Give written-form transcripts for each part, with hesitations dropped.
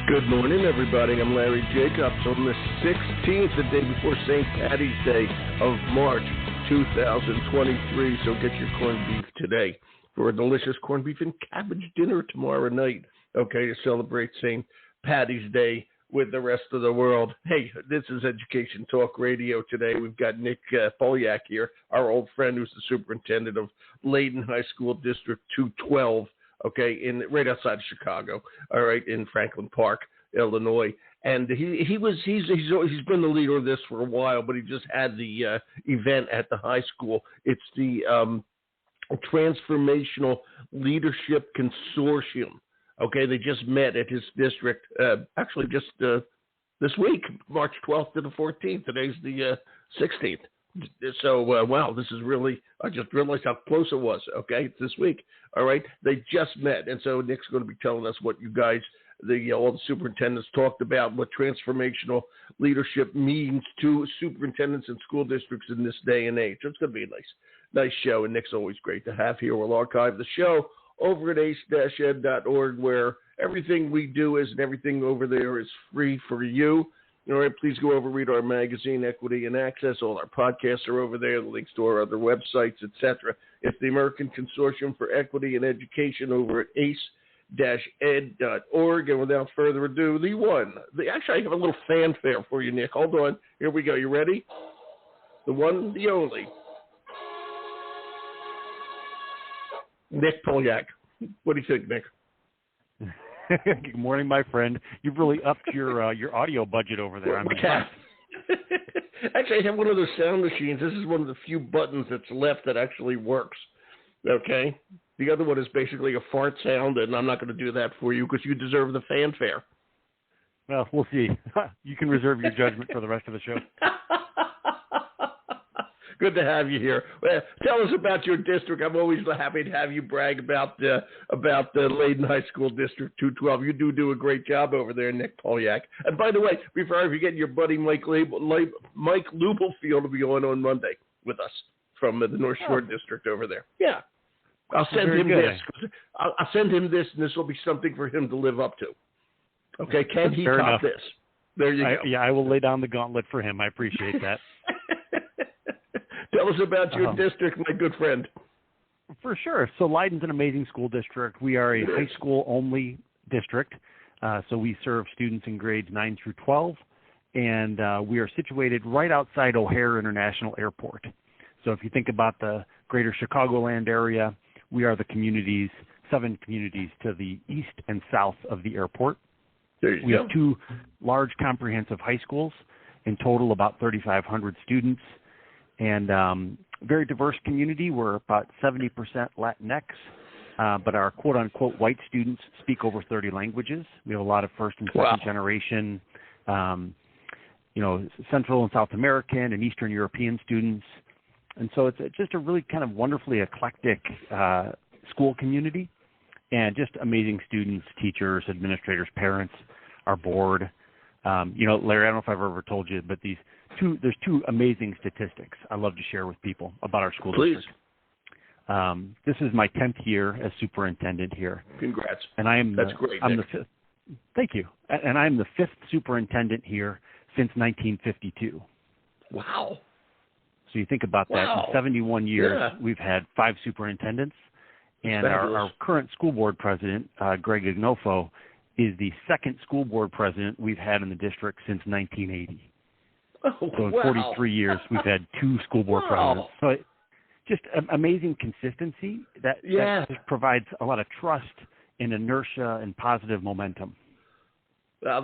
Good morning, everybody. I'm Larry Jacobs on the 16th, the day before St. Patty's Day of March 2023. So get your corned beef today for a delicious corned beef and cabbage dinner tomorrow night, okay, to celebrate St. Patty's Day with the rest of the world. Hey, this is Education Talk Radio today. We've got Nick Polyak here, our old friend who's the superintendent of Leyden High School District 212. Okay, right outside of Chicago, all right, in Franklin Park, Illinois, and he's been the leader of this for a while, but he just had the event at the high school. It's the Transformational Leadership Consortium. Okay, they just met at his district, actually just this week, March 12th to the 14th. Today's the 16th. So, wow, this is really, I just realized how close it was, okay, this week. All right, they just met, and so Nick's going to be telling us what you guys, all the superintendents talked about, what transformational leadership means to superintendents and school districts in this day and age. So it's going to be a nice show, and Nick's always great to have here. We'll archive the show over at ace-ed.org, where everything we do is, and everything over there is free for you. All right, please go over, read our magazine, Equity and Access. All our podcasts are over there, the links to our other websites, etc. It's the American Consortium for Equity and Education over at ace-ed.org. And without further ado, actually, I have a little fanfare for you, Nick. Hold on. Here we go. You ready? The one, the only. Nick Polyak. What do you think, Nick? Good morning, my friend. You've really upped your audio budget over there. Actually, I have one of those sound machines. This is one of the few buttons that's left that actually works. Okay? The other one is basically a fart sound, and I'm not going to do that for you because you deserve the fanfare. Well, we'll see. You can reserve your judgment for the rest of the show. Good to have you here. Well, tell us about your district. I'm always happy to have you brag about the Leyden High School District 212. You do a great job over there, Nick Polyak. And by the way, before I forget, your buddy Mike Lubelfield will be on Monday with us from the North Shore District over there. Yeah. I'll send him this. I'll send him this, and this will be something for him to live up to. Okay, can he top this? There you go. Yeah, I will lay down the gauntlet for him. I appreciate that. Tell us about your district, my good friend. For sure. So Leyden's an amazing school district. We are a high school-only district, so we serve students in grades 9 through 12, and we are situated right outside O'Hare International Airport. So if you think about the greater Chicagoland area, we are the 7 communities to the east and south of the airport. We have 2 large comprehensive high schools, in total about 3,500 students. And very diverse community. We're about 70% Latinx, but our quote-unquote white students speak over 30 languages. We have a lot of first and second generation, Central and South American and Eastern European students. And so it's just a really kind of wonderfully eclectic school community, and just amazing students, teachers, administrators, parents, our board. Larry, I don't know if I've ever told you, but there's 2 amazing statistics I love to share with people about our school district. This is my 10th year as superintendent here. Congrats. And That's great. I'm the 5th. Thank you. And I'm the 5th superintendent here since 1952. Wow. So you think about that. In 71 years, we've had 5 superintendents. And our current school board president, Greg Ignofo, is the 2nd school board president we've had in the district since 1980. So in 43 years, we've had 2 school board presidents. So just amazing consistency that just provides a lot of trust and inertia and positive momentum. As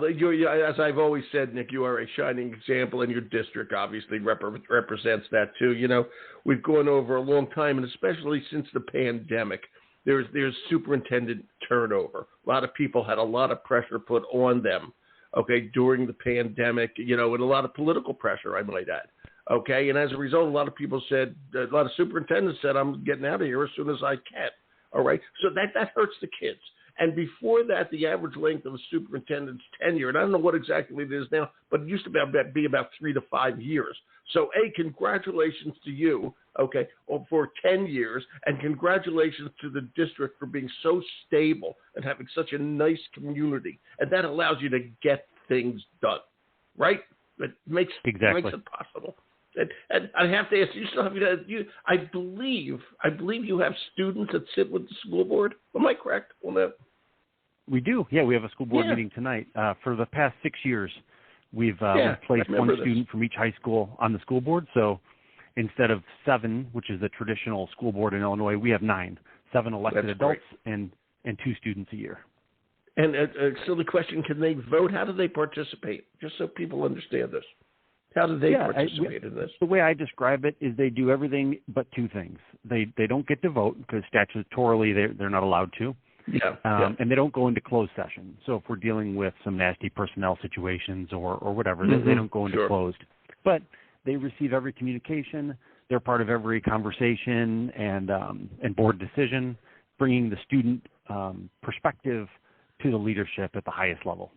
I've always said, Nick, you are a shining example, and your district obviously represents that too. We've gone over a long time, and especially since the pandemic, there's superintendent turnover. A lot of people had a lot of pressure put on them, during the pandemic, and a lot of political pressure, I might add. Okay, and as a result, a lot of superintendents said, I'm getting out of here as soon as I can. All right, so that hurts the kids. And before that, the average length of a superintendent's tenure, and I don't know what exactly it is now, but it used to be about 3 to 5 years. So, congratulations to you, okay, for 10 years, and congratulations to the district for being so stable and having such a nice community. And that allows you to get things done, right? It makes it possible. And I have to ask, you still have I believe you have students that sit with the school board. Am I correct on that? We do. Yeah, we have a school board meeting tonight. For the past 6 years, we've placed one student from each high school on the school board. So instead of 7, which is the traditional school board in Illinois, we have 9, 7 elected adults and 2 students a year. And a silly question, can they vote? How do they participate? Just so people understand this. How do they participate in this? The way I describe it is they do everything but 2 things. They don't get to vote because statutorily they're not allowed to. And they don't go into closed session. So if we're dealing with some nasty personnel situations or whatever, they don't go into closed. But they receive every communication. They're part of every conversation and board decision, bringing the student perspective to the leadership at the highest level.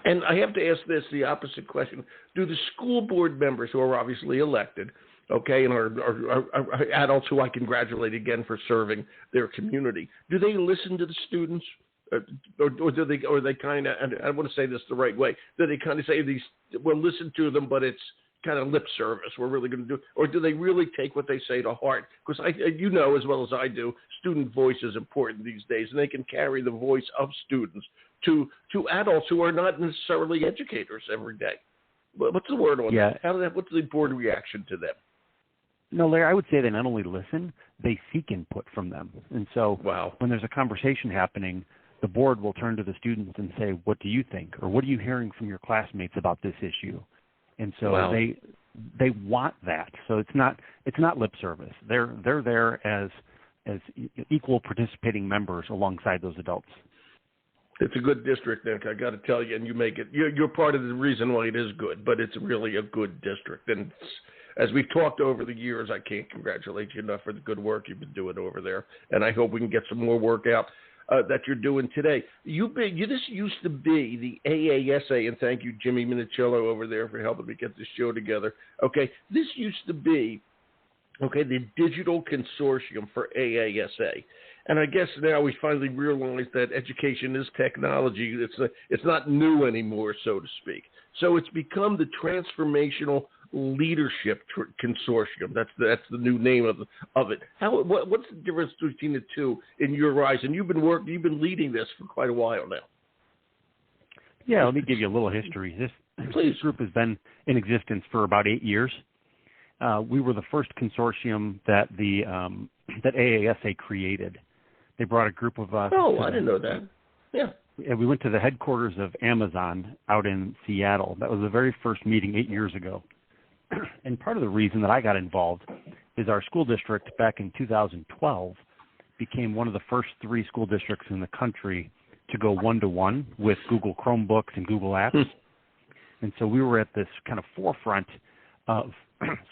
And I have to ask the opposite question. Do the school board members who are obviously elected, okay, and are adults who I congratulate again for serving their community, do they listen to the students? Or do they kind of, and I want to say this the right way, do they kind of say we'll listen to them, but it's kind of lip service, we're really going to do, or do they really take what they say to heart? Because you know as well as I do, student voice is important these days, and they can carry the voice of students to adults who are not necessarily educators every day. What's the word on that? What's the board reaction to them? No, Larry, I would say they not only listen, they seek input from them. And so when there's a conversation happening, the board will turn to the students and say, what do you think? Or what are you hearing from your classmates about this issue? And so they want that. So it's not lip service. They're there as equal participating members alongside those adults. It's a good district, Nick. I got to tell you, and you make it. You're part of the reason why it is good, but it's really a good district. And as we've talked over the years, I can't congratulate you enough for the good work you've been doing over there. And I hope we can get some more work out that you're doing today. This used to be the AASA, and thank you, Jimmy Minichello, over there for helping me get this show together. Okay, this used to be the Digital Consortium for AASA. And I guess now we finally realize that education is technology. It's not new anymore, so to speak. So it's become the Transformational Leadership Consortium. That's the new name of it. What's the difference between the two in your eyes? And you've been leading this for quite a while now. Yeah, let me give you a little history. This group has been in existence for about 8 years. We were the first consortium that that AASA created. They brought a group of us. Oh, I didn't know that. Yeah. We went to the headquarters of Amazon out in Seattle. That was the very first meeting 8 years ago. And part of the reason that I got involved is our school district back in 2012 became one of the first 3 school districts in the country to go one-to-one with Google Chromebooks and Google Apps. And so we were at this kind of forefront of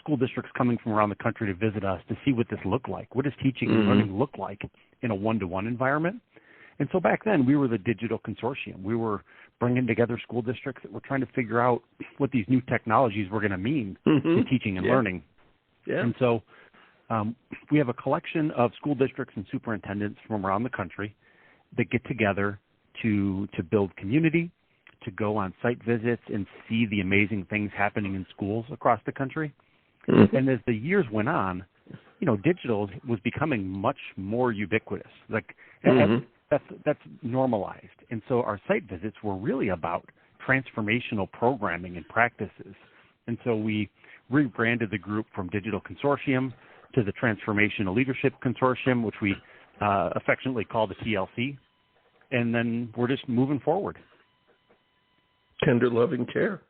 school districts coming from around the country to visit us to see what this looked like. What does teaching and learning look like in a one-to-one environment? And so back then, we were the Digital Consortium. We were bringing together school districts that were trying to figure out what these new technologies were going to mean in teaching and learning. Yeah. And so we have a collection of school districts and superintendents from around the country that get together to build community, to go on site visits and see the amazing things happening in schools across the country. And as the years went on, digital was becoming much more ubiquitous. That's normalized. And so our site visits were really about transformational programming and practices. And so we rebranded the group from Digital Consortium to the Transformational Leadership Consortium, which we affectionately call the TLC. And then we're just moving forward. Tender loving care,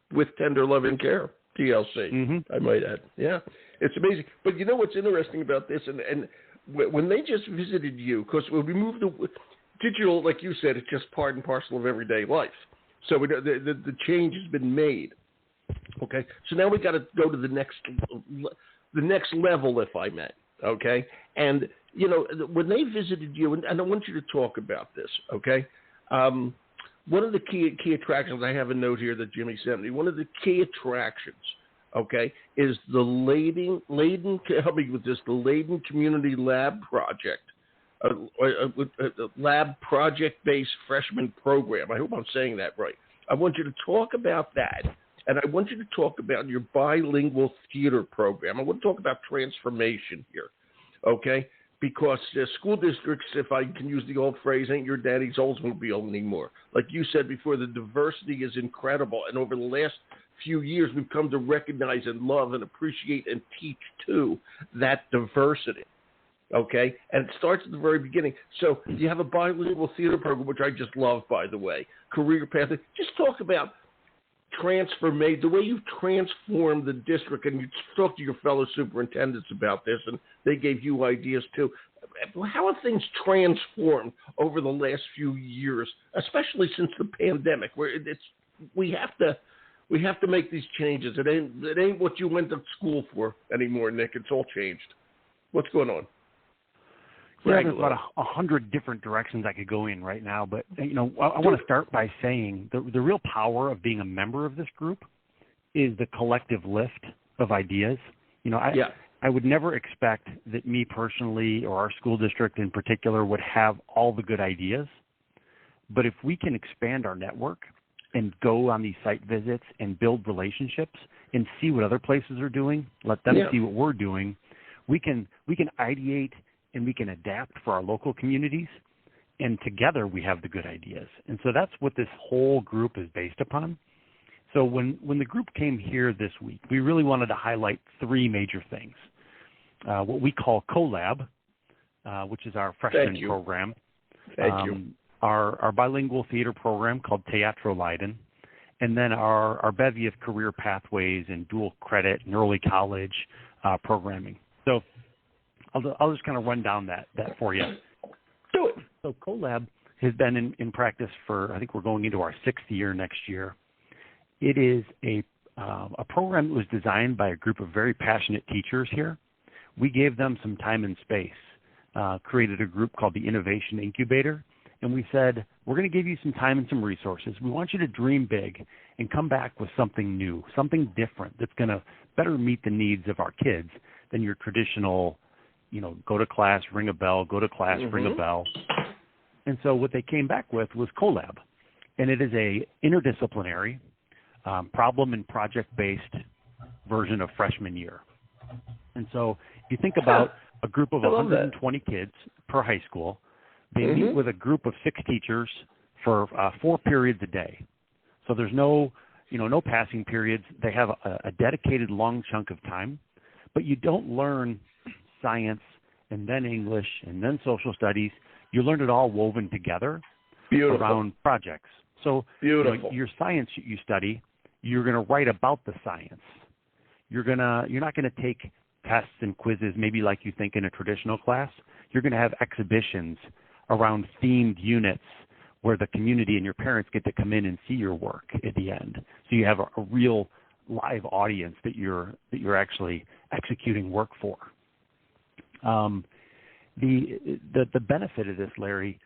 TLC, I might add. Yeah, it's amazing. But you know what's interesting about this? And when they just visited you, because when we moved the digital, like you said, it's just part and parcel of everyday life. So the change has been made. Okay, so now we got to go to the next level, if I may. Okay, and when they visited you, and I want you to talk about this. Okay. One of the key attractions, I have a note here that Jimmy sent me, one of the key attractions, okay, is the Leyden, help me with this, the Leyden Community Lab Project, a lab project-based freshman program. I hope I'm saying that right. I want you to talk about that, and I want you to talk about your bilingual theater program. I want to talk about transformation here, okay? Because school districts, if I can use the old phrase, ain't your daddy's Oldsmobile anymore. Like you said before, the diversity is incredible, and over the last few years, we've come to recognize and love and appreciate and teach, too, that diversity. Okay, and it starts at the very beginning. So you have a bilingual theater program, which I just love, by the way. Career path. Just talk about transformation, the way you've transformed the district, and you talk to your fellow superintendents about this, and they gave you ideas too. How have things transformed over the last few years, especially since the pandemic, where we have to make these changes. It ain't what you went to school for anymore, Nick. It's all changed. What's going on? Yeah, there's about 100 different directions I could go in right now, but I want to start by saying the real power of being a member of this group is the collective lift of ideas. I would never expect that me personally or our school district in particular would have all the good ideas, but if we can expand our network and go on these site visits and build relationships and see what other places are doing, let them see what we're doing, we can ideate and we can adapt for our local communities, and together we have the good ideas. And so that's what this whole group is based upon. So when the group came here this week, we really wanted to highlight three major things. What we call CoLab, which is our freshman program. Thank you. Our bilingual theater program called Teatro Leyden, and then our bevy of career pathways and dual credit and early college programming. So I'll just kind of run down that for you. Do it. So CoLab has been in practice for, I think we're going into our 6th year next year. It is a program that was designed by a group of very passionate teachers here. We gave them some time and space, created a group called the Innovation Incubator, and we said, we're going to give you some time and some resources. We want you to dream big and come back with something new, something different that's going to better meet the needs of our kids than your traditional, go to class, ring a bell, go to class, ring a bell. And so what they came back with was CoLab, and it is a interdisciplinary, problem and project-based version of freshman year. And so if you think about a group of 120 kids per high school, they meet with a group of 6 teachers for 4 periods a day. So there's no passing periods. They have a dedicated long chunk of time, but you don't learn science and then English and then social studies. You learn it all woven together around projects. So your science you study, you're going to write about the science. You're not going to take tests and quizzes maybe like you think in a traditional class. You're going to have exhibitions around themed units where the community and your parents get to come in and see your work at the end. So you have a real live audience that you're actually executing work for. The benefit of this, Larry,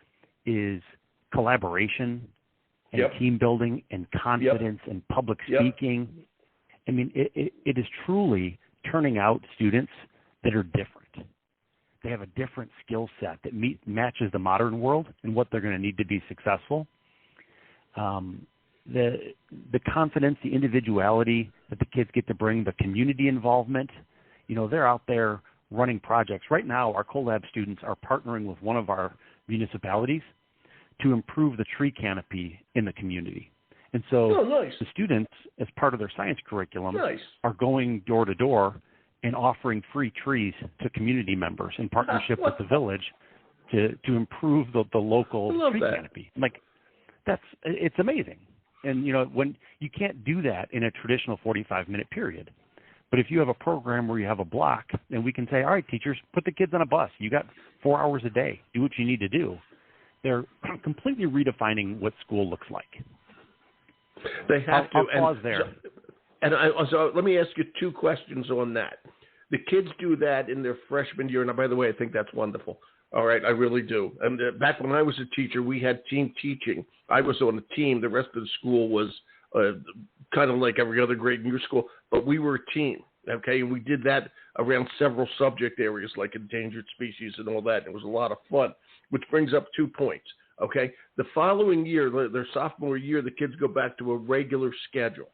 is collaboration and team building and confidence and public speaking. I mean, it is truly turning out students that are different. They have a different skill set that matches the modern world and what they're going to need to be successful. The confidence, the individuality that the kids get to bring, the community involvement, they're out there running projects. Right now, our CoLab students are partnering with one of our municipalities to improve the tree canopy in the community. And so the students, as part of their science curriculum, are going door to door and offering free trees to community members in partnership with the village to improve the local tree canopy. It's amazing. And, when you can't do that in a traditional 45-minute period. But if you have a program where you have a block, then we can say, all right, teachers, put the kids on a bus. You got 4 hours a day. Do what you need to do. They're completely redefining what school looks like. They have I'll pause there. So let me ask you 2 questions on that. The kids do that in their freshman year, and by the way, I think that's wonderful. All right, I really do. And back when I was a teacher, we had team teaching. I was on a team. The rest of the school was kind of like every other grade in your school. but we were a team. Okay, and we did that around several subject areas like endangered species and all that. It was a lot of fun, which brings up 2 points. Okay, the following year, their sophomore year, the kids go back to a regular schedule.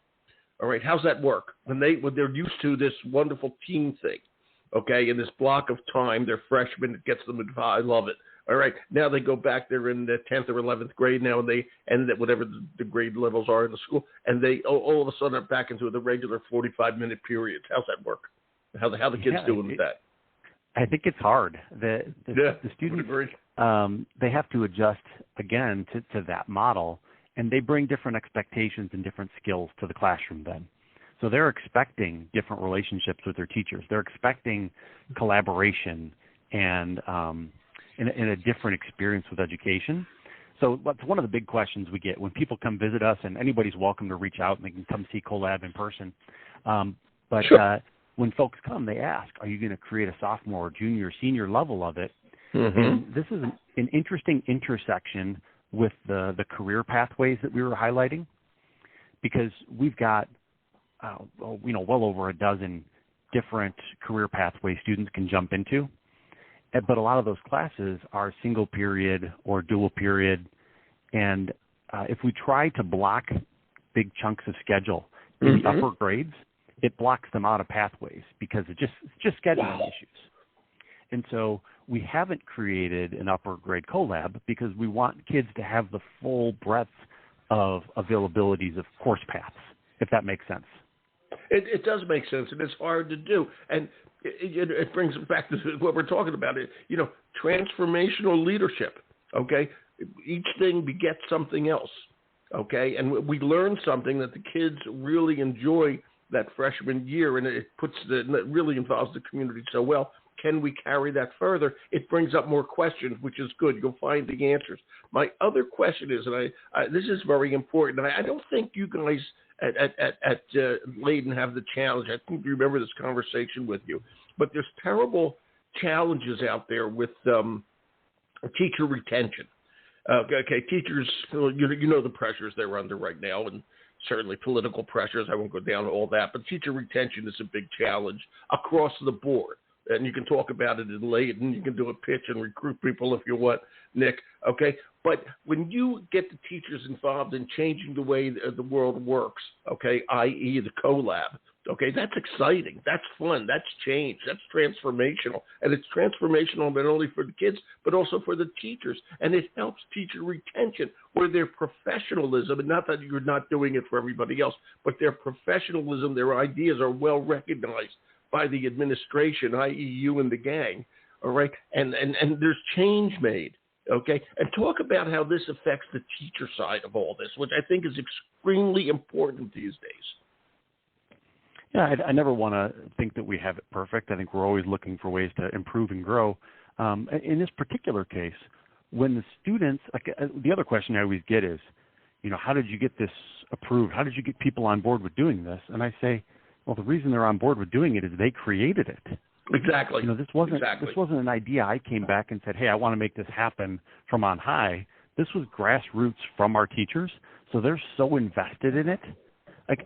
All right, how's that work? When they're used to this wonderful team thing, okay, in this block of time, they're freshmen, it gets them involved. I love it. All right, now they go back, they're in the 10th or 11th grade now, and they end at whatever the grade levels are in the school, and they all of a sudden are back into the regular 45-minute periods. How's that work? How the kids doing with that? I think it's hard. The students, they have to adjust again to that model, and they bring different expectations and different skills to the classroom then. So they're expecting different relationships with their teachers. They're expecting collaboration and in a different experience with education. So that's one of the big questions we get when people come visit us, and anybody's welcome to reach out and they can come see CoLab in person. Sure. When folks come, they ask, are you going to create a sophomore, junior, senior level of it? Mm-hmm. And this is an interesting intersection with the career pathways that we were highlighting, because we've got, well over a dozen different career pathways students can jump into. But a lot of those classes are single period or dual period. And if we try to block big chunks of schedule in the upper grades, it blocks them out of pathways because it's just scheduling issues. And so we haven't created an upper grade CoLab because we want kids to have the full breadth of availabilities of course paths, if that makes sense. It does make sense, and it's hard to do. And it brings us back to what we're talking about. Transformational leadership, okay? Each thing begets something else, okay? And we learn something that the kids really enjoy that freshman year, and it really involves the community so well. Can we carry that further? It brings up more questions, which is good. You'll find the answers. My other question is, and this is very important, I don't think you guys at Leyden have the challenge. I think you remember this conversation with you, but there's terrible challenges out there with teacher retention. Okay, teachers, you know the pressures they're under right now, and certainly political pressures. I won't go down to all that, but teacher retention is a big challenge across the board. And you can talk about it in Leyden. You can do a pitch and recruit people if you want, Nick. Okay, but when you get the teachers involved in changing the way the world works, okay, i.e. the CoLab, okay, that's exciting. That's fun. That's change. That's transformational. And it's transformational not only for the kids, but also for the teachers. And it helps teacher retention, where their professionalism, and not that you're not doing it for everybody else, but their professionalism, their ideas are well recognized by the administration, i.e. you and the gang, all right? And there's change made, okay? And talk about how this affects the teacher side of all this, which I think is extremely important these days. Yeah, I never want to think that we have it perfect. I think we're always looking for ways to improve and grow. In this particular case, when the students, the other question I always get is, how did you get this approved? How did you get people on board with doing this? And I say, well, the reason they're on board with doing it is they created it. Exactly. This wasn't an idea I came back and said, hey, I want to make this happen from on high. This was grassroots from our teachers, so they're so invested in it.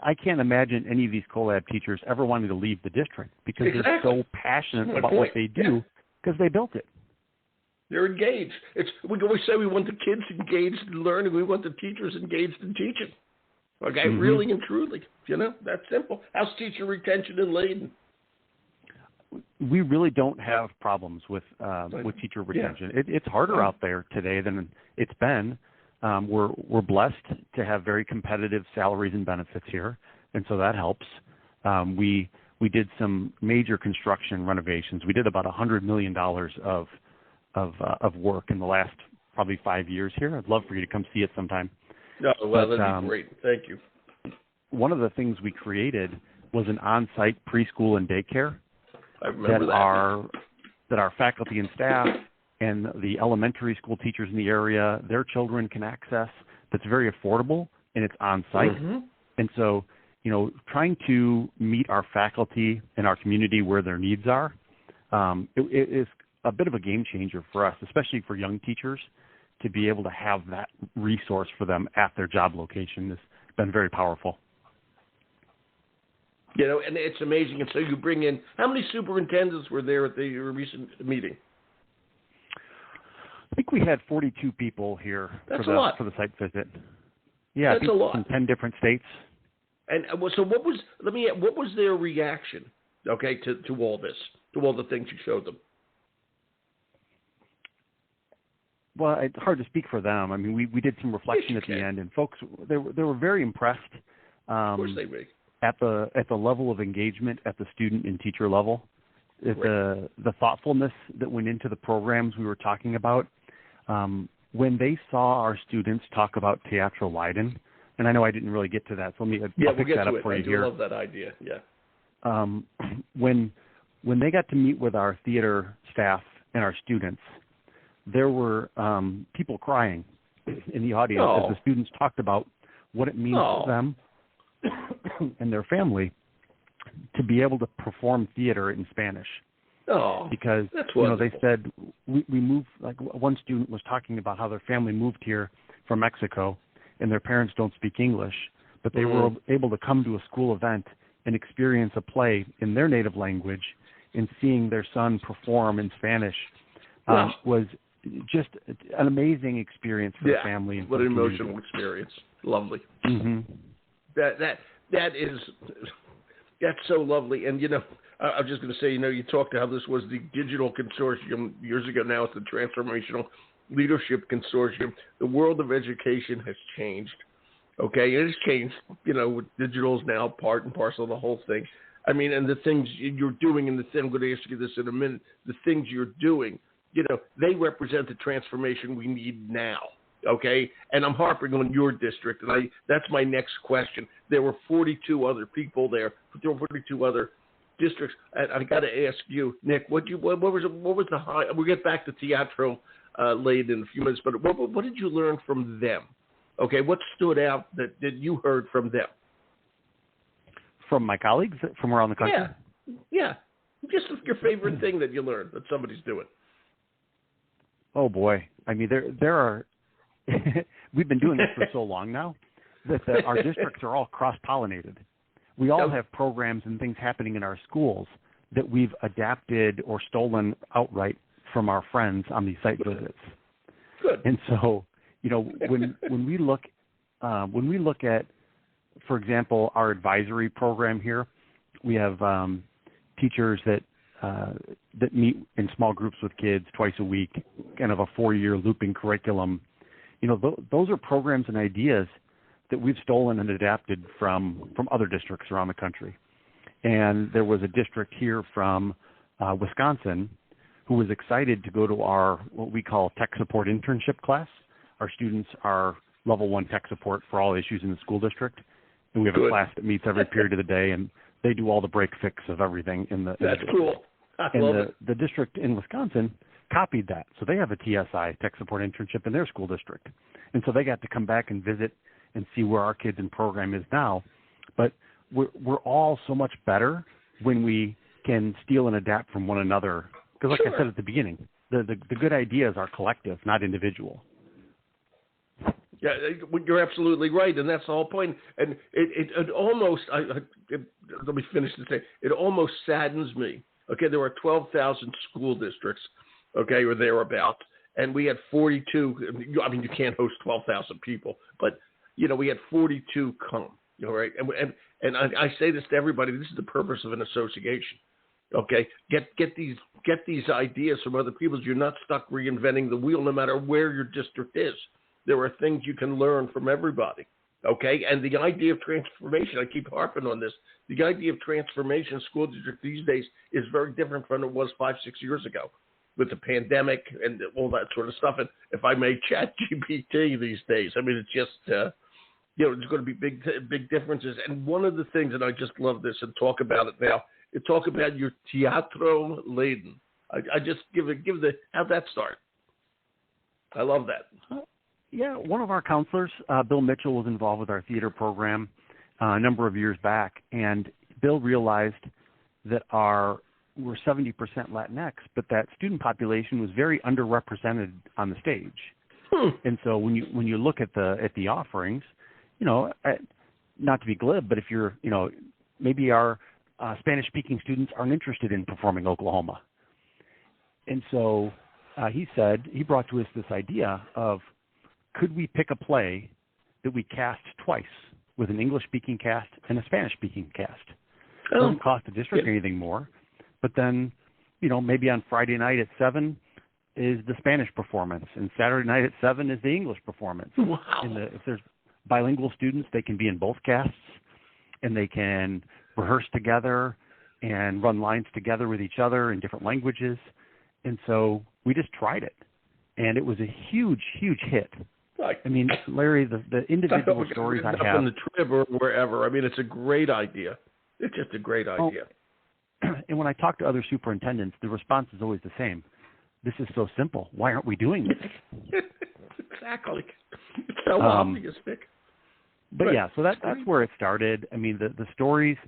I can't imagine any of these CoLab teachers ever wanting to leave the district because they're so passionate about what they do because they built it. They're engaged. We always say we want the kids engaged in learning. We want the teachers engaged in teaching. Okay, really and truly, that's simple. How's teacher retention in Leyden? We really don't have problems with teacher retention. Yeah. It's harder out there today than it's been. We're blessed to have very competitive salaries and benefits here, and so that helps. We did some major construction renovations. We did about $100 million of work in the last probably 5 years here. I'd love for you to come see it sometime. No, well, that'd be great. Thank you. One of the things we created was an on-site preschool and daycare that our faculty and staff and the elementary school teachers in the area, their children can access. That's very affordable, and it's on-site. And so, trying to meet our faculty and our community where their needs are, it is a bit of a game changer for us, especially for young teachers, to be able to have that resource for them at their job location has been very powerful. And it's amazing. And so you bring in, how many superintendents were there at the recent meeting? I think we had 42 people here That's a lot. for the site visit. Yeah, That's a lot. From 10 different states. And so what was their reaction, okay, to all this, to all the things you showed them? Well, it's hard to speak for them. I mean, we did some reflection at the end, and folks, they were very impressed. Of course they were. At the level of engagement at the student and teacher level, the thoughtfulness that went into the programs we were talking about. When they saw our students talk about Teatro Leyden, and I know I didn't really get to that, so I'll pick that up for you here. I love that idea. Yeah. When they got to meet with our theater staff and our students, there were people crying in the audience as the students talked about what it means to them and their family to be able to perform theater in Spanish. Because they said we moved. Like one student was talking about how their family moved here from Mexico, and their parents don't speak English, but they were able to come to a school event and experience a play in their native language, and seeing their son perform in Spanish was just an amazing experience for the family. And what an emotional experience! Lovely. Mm-hmm. That's so lovely. And I was just going to say, you talked about how this was the digital consortium years ago. Now it's the Transformational Leadership Consortium. The world of education has changed. Okay, it has changed. With digital is now part and parcel of the whole thing. I mean, and the things you're doing, and I'm going to ask you this in a minute. The things you're doing, they represent the transformation we need now. Okay, and I'm harping on your district, and that's my next question. There were 42 other people there, but there were 42 other districts. And I got to ask you, Nick, what was the high? We'll get back to Teatro Leyden in a few minutes, but what did you learn from them? Okay, what stood out that you heard from them? From my colleagues from around the country? Yeah. Just your favorite thing that you learned that somebody's doing. Oh boy, I mean there are. We've been doing this for so long now that our districts are all cross-pollinated. We all have programs and things happening in our schools that we've adapted or stolen outright from our friends on these site visits. Good. And so, when we look at, for example, our advisory program here, we have teachers that meet in small groups with kids twice a week, kind of a 4-year looping curriculum. Those are programs and ideas that we've stolen and adapted from other districts around the country. And there was a district here from Wisconsin who was excited to go to our, what we call tech support internship class. Our students are level 1 tech support for all issues in the school district. And we have a class that meets every period of the day, and they do all the break fix of everything in the That's cool. And the district in Wisconsin copied that. So they have a TSI, tech support internship, in their school district. And so they got to come back and visit and see where our kids and program is now. But we're all so much better when we can steal and adapt from one another. Because like I said at the beginning, the good ideas are collective, not individual. Yeah, you're absolutely right, and that's the whole point. And it almost, let me finish to say, it almost saddens me. Okay, there were 12,000 school districts, okay, or thereabouts, and we had 42. I mean, you can't host 12,000 people, but we had 42 come. Right, and I say this to everybody. This is the purpose of an association. Okay, get these ideas from other people. So you're not stuck reinventing the wheel, no matter where your district is. There are things you can learn from everybody. Okay, and the idea of transformation, I keep harping on this, the idea of transformation in school district these days is very different from it was 5-6 years ago with the pandemic and all that sort of stuff. And if I may, chat GPT these days, I mean, it's just, there's going to be big differences. And one of the things, and I just love this and talk about it now, you talk about your Teatro Leyden. I just how'd that start? I love that. Yeah, one of our counselors, Bill Mitchell, was involved with our theater program a number of years back, and Bill realized that we're 70% Latinx, but that student population was very underrepresented on the stage. And so when you look at the offerings, not to be glib, but if you're maybe our Spanish-speaking students aren't interested in performing Oklahoma. And so he brought to us this idea of, could we pick a play that we cast twice with an English-speaking cast and a Spanish-speaking cast? It doesn't cost the district anything more, but then, maybe on Friday night at 7 is the Spanish performance, and Saturday night at 7 is the English performance. Wow. If there's bilingual students, they can be in both casts, and they can rehearse together and run lines together with each other in different languages. And so we just tried it, and it was a huge, huge hit. I mean, Larry, the individual stories I have. In the Trib or wherever. I mean, it's a great idea. It's just a great idea. And when I talk to other superintendents, the response is always the same. This is so simple. Why aren't we doing this? Exactly. It's so obvious, Vic. But yeah, so that's where it started. I mean, the stories,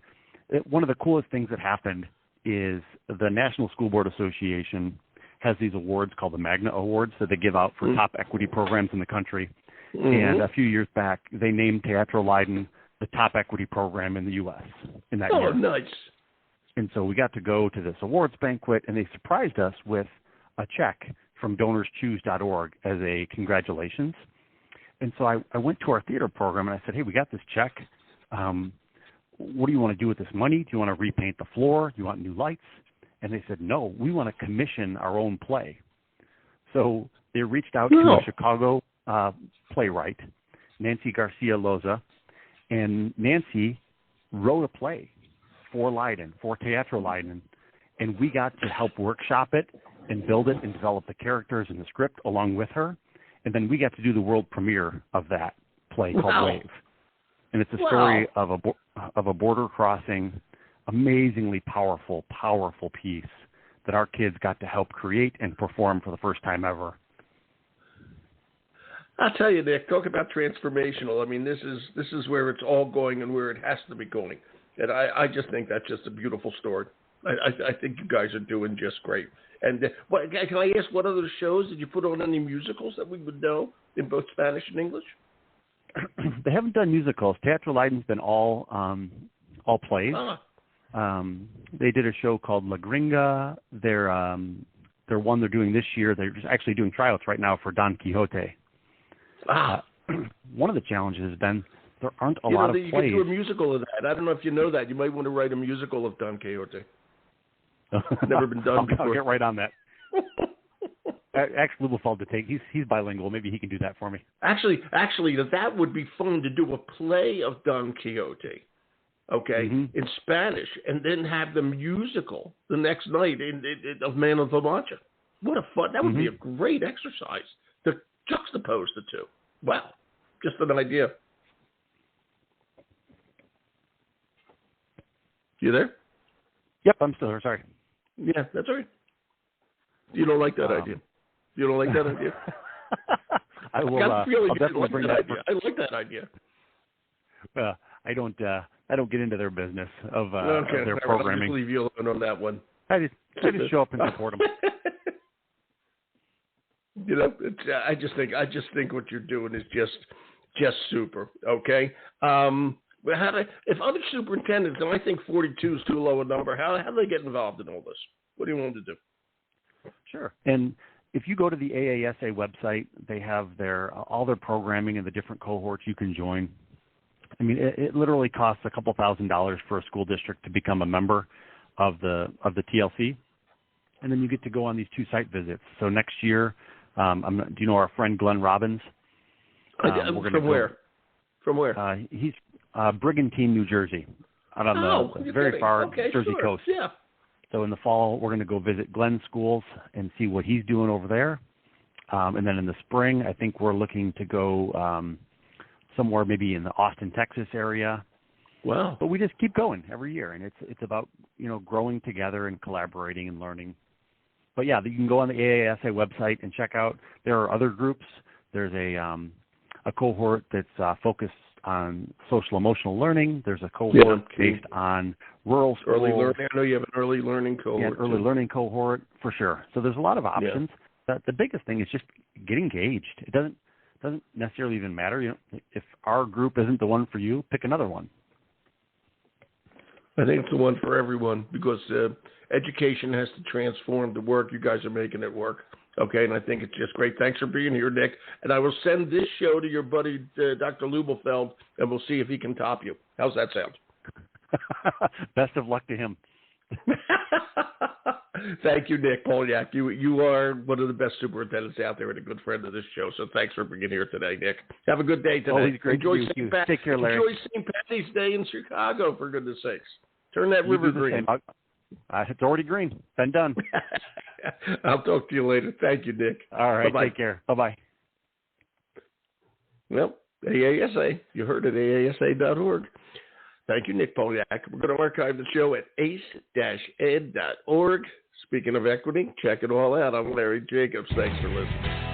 one of the coolest things that happened is the National School Board Association has these awards called the Magna Awards that they give out for top equity programs in the country. And a few years back, they named Teatro Leyden the top equity program in the U.S. in that year. Oh, nice. And so we got to go to this awards banquet, and they surprised us with a check from DonorsChoose.org as a congratulations. And so I went to our theater program, and I said, hey, we got this check. What do you want to do with this money? Do you want to repaint the floor? Do you want new lights? And they said, no, we want to commission our own play. So they reached out to a Chicago playwright, Nancy Garcia Loza, and Nancy wrote a play for Leyden, for Teatro Leyden, and we got to help workshop it and build it and develop the characters and the script along with her. And then we got to do the world premiere of that play called Wave. And it's a story of a border crossing, amazingly powerful piece that our kids got to help create and perform for the first time ever. I'll tell you, Nick, talk about transformational. I mean, this is where it's all going and where it has to be going. And I just think that's just a beautiful story. I think you guys are doing just great. And can I ask, what other shows did you put on? Any musicals that we would know in both Spanish and English? They haven't done musicals. Teatro Leiden's been all plays. They did a show called La Gringa. They're one they're doing this year. They're just actually doing tryouts right now for Don Quixote. One of the challenges has been there aren't a lot of plays. You could do a musical of that. I don't know if you know that. You might want to write a musical of Don Quixote. Never been done before. I'll get right on that. Actually, Lubelfeld to take. He's bilingual. Maybe he can do that for me. Actually, that would be fun to do a play of Don Quixote, in Spanish, and then have the musical the next night of Man of La Mancha. What a fun! That would be a great exercise to juxtapose the two. Wow, just an idea. You there? Yep, I'm still here. Sorry. Yeah, that's all right. You don't like that idea. You don't like that idea? I will. I'll definitely bring that. I like that idea. I don't get into their business of their programming. I'll just leave you alone on that one. I just show up and support them. I just think what you're doing is just super. Okay. If other superintendents, and I think 42 is too low a number, how do they get involved in all this? What do you want them to do? Sure. And if you go to the AASA website, they have all their programming and the different cohorts you can join. I mean, it literally costs a couple $1,000s for a school district to become a member of the TLC, and then you get to go on these 2 site visits. So next year, do you know our friend Glenn Robbins? From where? From where? He's Brigantine, New Jersey, out on the very far Jersey coast. Yeah. So in the fall, we're going to go visit Glenn's schools and see what he's doing over there. And then in the spring, I think we're looking to go somewhere maybe in the Austin, Texas area. Wow. But we just keep going every year, and it's about, growing together and collaborating and learning. But yeah, you can go on the AASA website and check out. There are other groups. There's a cohort that's focused on social emotional learning. There's a cohort based on rural schools. Early learning. I know you have an early learning cohort. Yeah, early learning cohort for sure. So there's a lot of options. Yeah. The biggest thing is just get engaged. It doesn't necessarily even matter. If our group isn't the one for you, pick another one. I think it's the one for everyone because education has to transform the work. You guys are making it work. Okay, and I think it's just great. Thanks for being here, Nick. And I will send this show to your buddy, Dr. Lubelfeld, and we'll see if he can top you. How's that sound? Best of luck to him. Thank you, Nick Polyak. You are one of the best superintendents out there and a good friend of this show. So thanks for being here today, Nick. Have a good day today. Always great Enjoy to St. Take care, Larry. Enjoy St. Patty's Day in Chicago, for goodness sakes. Turn that river green. It's already green. Been done. I'll talk to you later. Thank you, Nick. All right. Bye-bye. Take care. Bye-bye. Well, AASA. You heard it, aasa.org. Thank you, Nick Polyak. We're going to archive the show at ace-ed.org. Speaking of equity, check it all out. I'm Larry Jacobs. Thanks for listening.